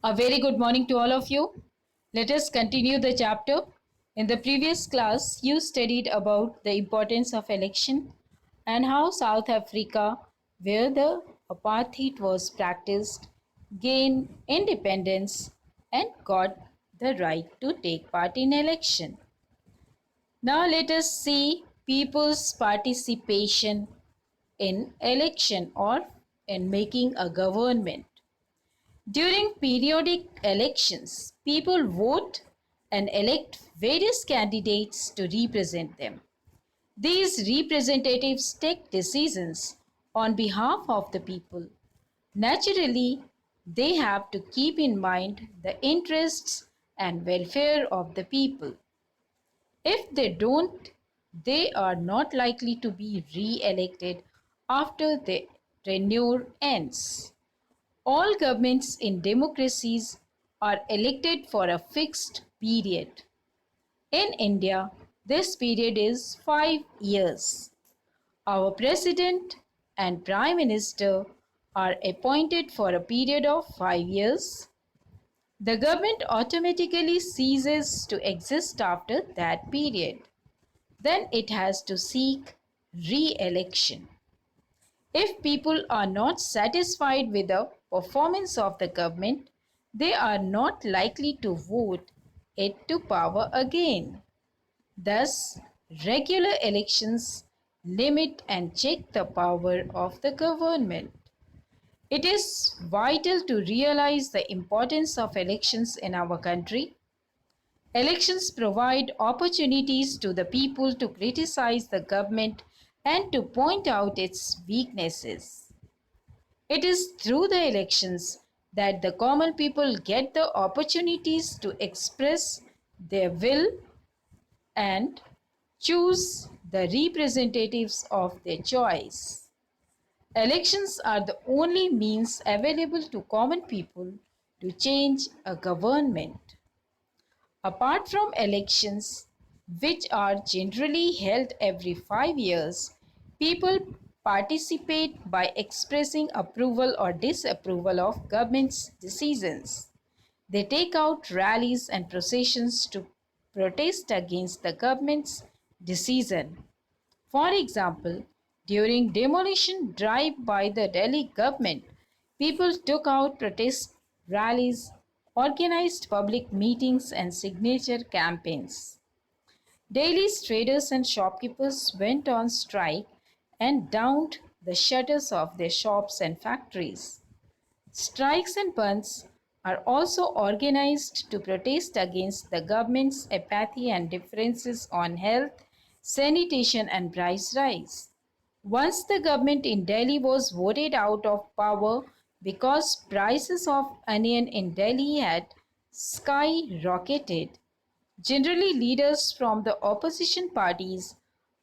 A very good morning to all of you. Let us continue the chapter. In the previous class, you studied about the importance of election and how South Africa, where the apartheid was practiced, gained independence and got the right to take part in election. Now let us see people's participation in election or in making a government. During periodic elections, people vote and elect various candidates to represent them. These representatives take decisions on behalf of the people. Naturally, they have to keep in mind the interests and welfare of the people. If they don't, they are not likely to be re elected after their tenure ends. All governments in democracies are elected for a fixed period. In India, this period is 5 years. Our president and prime minister are appointed for a period of 5 years. The government automatically ceases to exist after that period. Then it has to seek re election. If people are not satisfied with the performance of the government, they are not likely to vote it to power again. Thus, regular elections limit and check the power of the government. It is vital to realize the importance of elections in our country. Elections provide opportunities to the people to criticize the government and to point out its weaknesses. It is through the elections that the common people get the opportunities to express their will and choose the representatives of their choice. Elections are the only means available to common people to change a government. Apart from elections, which are generally held every 5 years, people participate by expressing approval or disapproval of government's decisions. They take out rallies and processions to protest against the government's decision. For example, during demolition drive by the Delhi government, people took out protest rallies, organized public meetings and signature campaigns. Delhi's traders and shopkeepers went on strike and downed the shutters of their shops and factories. Strikes and bunds are also organized to protest against the government's apathy and differences on health, sanitation, and price rise. Once the government in Delhi was voted out of power because prices of onion in Delhi had skyrocketed, generally leaders from the opposition parties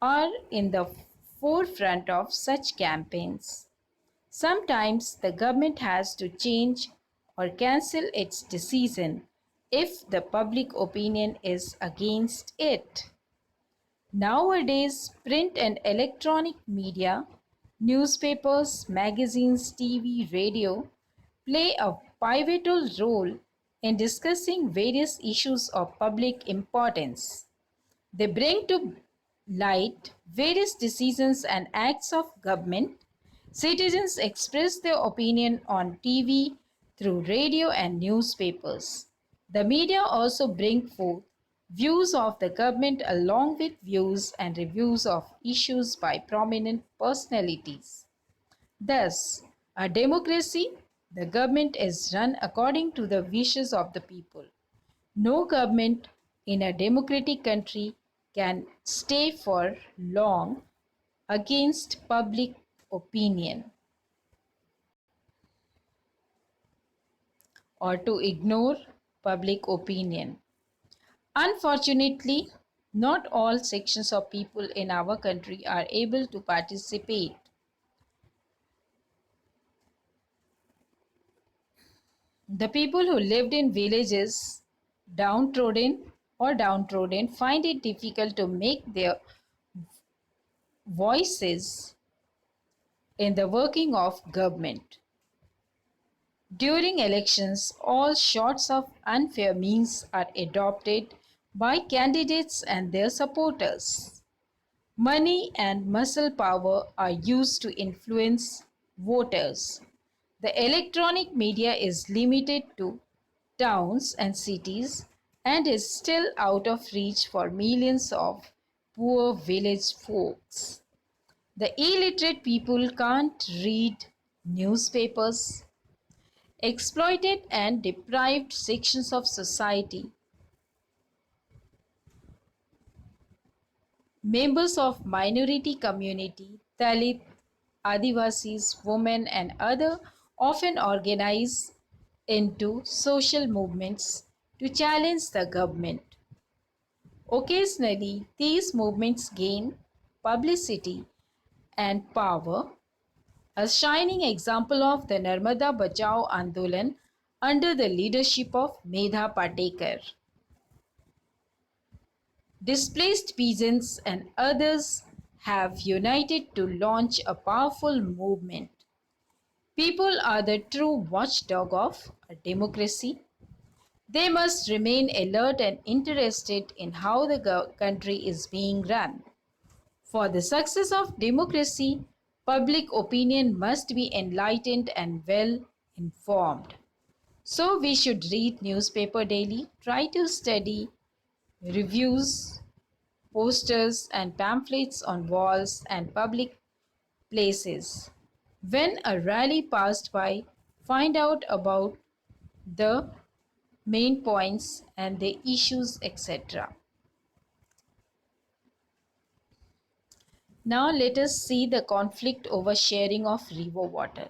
are in the forefront of such campaigns. Sometimes the government has to change or cancel its decision if the public opinion is against it. Nowadays, print and electronic media, newspapers, magazines, TV, radio play a pivotal role in discussing various issues of public importance. They bring to light various decisions and acts of government. Citizens express their opinion on TV, through radio and newspapers. The media also bring forth views of the government along with views and reviews of issues by prominent personalities. Thus, a democracy, the government is run according to the wishes of the people. No government in a democratic country can stay for long against public opinion or to ignore public opinion. Unfortunately, not all sections of people in our country are able to participate. The people who lived in villages, downtrodden, find it difficult to make their voices in the working of government. During elections, all sorts of unfair means are adopted by candidates and their supporters. Money and muscle power are used to influence voters. The electronic media is limited to towns and cities and is still out of reach for millions of poor village folks. The illiterate people can't read newspapers. Exploited and deprived sections of society, members of minority community, Dalit, Adivasis, women and other often organize into social movements to challenge the government. Occasionally, these movements gain publicity and power. A shining example of the Narmada Bachao Andolan under the leadership of Medha Patekar. Displaced peasants and others have united to launch a powerful movement. People are the true watchdog of a democracy. They must remain alert and interested in how the country is being run. For the success of democracy, public opinion must be enlightened and well informed. So we should read newspaper daily, try to study reviews, posters and pamphlets on walls and public places. When a rally passed by, find out about the main points and the issues, etc. Now let us see the conflict over sharing of river water.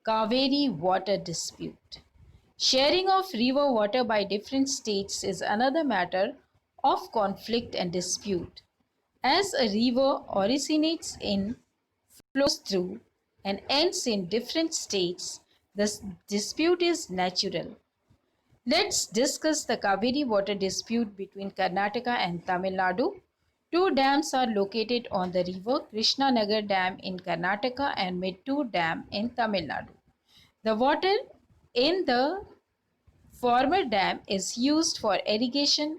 Kaveri water dispute. Sharing of river water by different states is another matter of conflict and dispute. As a river originates in, flows through, and ends in different states, the dispute is natural. Let's discuss the Kaveri water dispute between Karnataka and Tamil Nadu. Two dams are located on the river, Krishnanagar Dam in Karnataka and Mettur Dam in Tamil Nadu. The water in the former dam is used for irrigating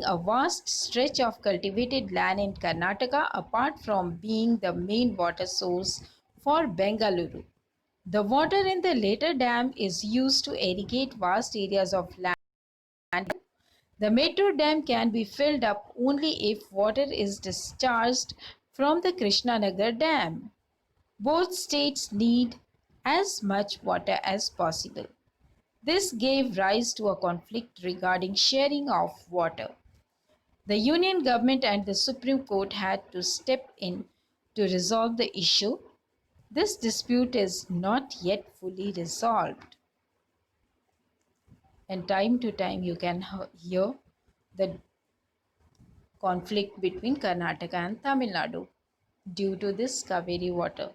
a vast stretch of cultivated land in Karnataka apart from being the main water source for Bengaluru. The water in the later dam is used to irrigate vast areas of land. The Mettur dam can be filled up only if water is discharged from the Krishnanagar dam. Both states need as much water as possible. This gave rise to a conflict regarding sharing of water. The Union government and the Supreme Court had to step in to resolve the issue. This dispute is not yet fully resolved. And time to time you can hear the conflict between Karnataka and Tamil Nadu due to this Kaveri water.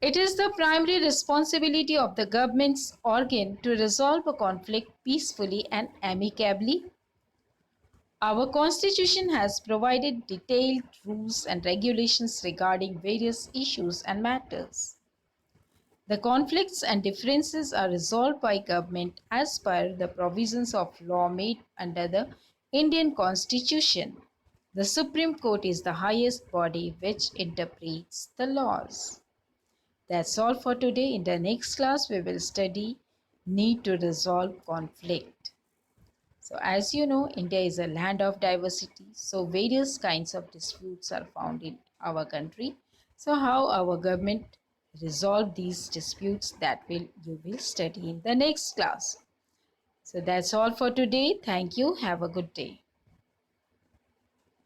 It is the primary responsibility of the government's organ to resolve a conflict peacefully and amicably. Our constitution has provided detailed rules and regulations regarding various issues and matters. The conflicts and differences are resolved by government as per the provisions of law made under the Indian Constitution. The Supreme Court is the highest body which interprets the laws. That's all for today. In the next class, we will study need to resolve conflict. So as you know, India is a land of diversity. So various kinds of disputes are found in our country. So how our government resolve these disputes, that you will study in the next class. So that's all for today. Thank you. Have a good day.